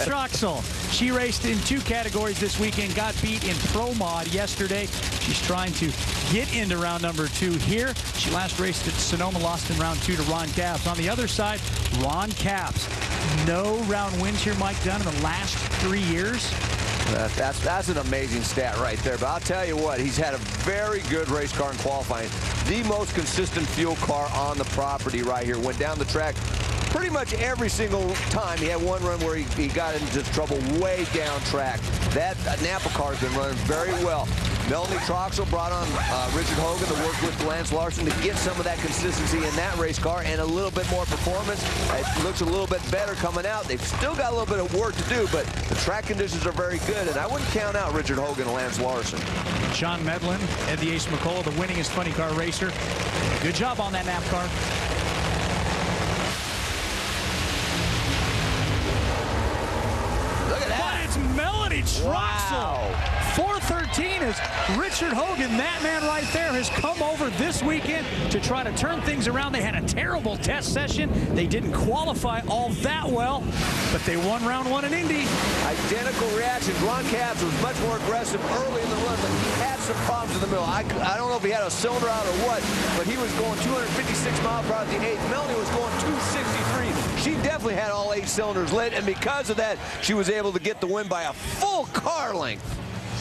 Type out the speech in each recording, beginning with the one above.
Troxel, she raced in 2 categories this weekend, got beat in Pro Mod yesterday. She's trying to get into round number 2 here. She last raced at Sonoma, lost in round 2 to Ron Capps. On the other side, Ron Capps. No round wins here, Mike Dunn, in the last 3 years. That's an amazing stat right there. But I'll tell you what, he's had a very good race car in qualifying. The most consistent fuel car on the property right here. Went down the track pretty much every single time. He had one run where he got into trouble way down track. That Napa car has been running very well. Melanie Troxel brought on Richard Hogan to work with Lance Larson to get some of that consistency in that race car and a little bit more performance. It looks a little bit better coming out. They've still got a little bit of work to do, but the track conditions are very good, and I wouldn't count out Richard Hogan and Lance Larson. Sean Medlin, Ed the Ace McCullough, the winningest funny car racer. Good job on that Napa car. Look at that. But it's Melanie Troxel. Wow. 413 is Richard Hogan. That man right there has come over this weekend to try to turn things around. They had a terrible test session. They didn't qualify all that well, but they won round 1 in Indy. Identical reactions. Ron Capps was much more aggressive early in the run, but he had some problems in the middle. I don't know if he had a cylinder out or what, but he was going 256 miles per hour at the 8th. Melanie was going 263. She definitely had all 8 cylinders lit, and because of that, she was able to get the win by a full car length.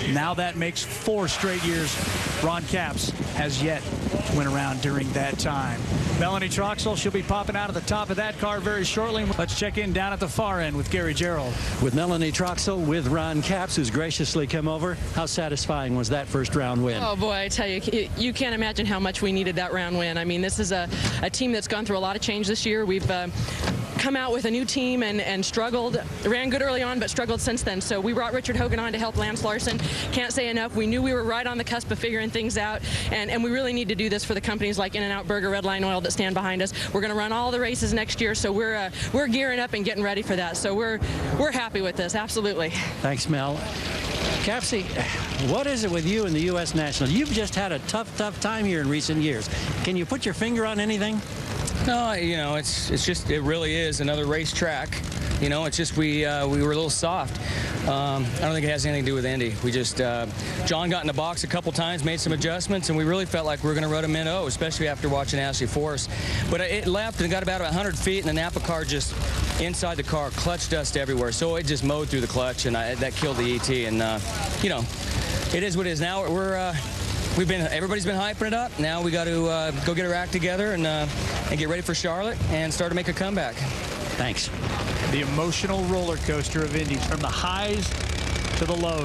Now that makes 4 straight years Ron Capps has yet to win around during that time. Melanie Troxel, she'll be popping out of the top of that car very shortly. Let's check in down at the far end with Gary Gerald. With Melanie Troxel, with Ron Capps, who's graciously come over. How satisfying was that first round win? Oh boy, I tell you, you can't imagine how much we needed that round win. I mean, this is a team that's gone through a lot of change this year. We've come out with a new team and struggled. Ran good early on, but struggled since then. So we brought Richard Hogan on to help Lance Larson. Can't say enough. We knew we were right on the cusp of figuring things out, and we really need to do this for the companies like In-N-Out Burger, Red Line Oil that stand behind us. We're going to run all the races next year, so we're gearing up and getting ready for that. So we're happy with this, absolutely. Thanks, Mel. Capsy, what is it with you and the U.S. National? You've just had a tough time here in recent years. Can you put your finger on anything? No, you know, it's just, it really is another racetrack. You know, it's just we were a little soft. I don't think it has anything to do with Indy. We just, John got in the box a couple times, made some adjustments, and we really felt like we were going to run a minnow, especially after watching Ashley Force. But it left and got about 100 feet, and the Napa car just inside the car, clutch dust everywhere. So it just mowed through the clutch, and that killed the ET. And, you know, it is what it is. Now everybody's been hyping it up. Now we got to go get our act together and get ready for Charlotte and start to make a comeback. Thanks. The emotional roller coaster of Indy, from the highs to the lows.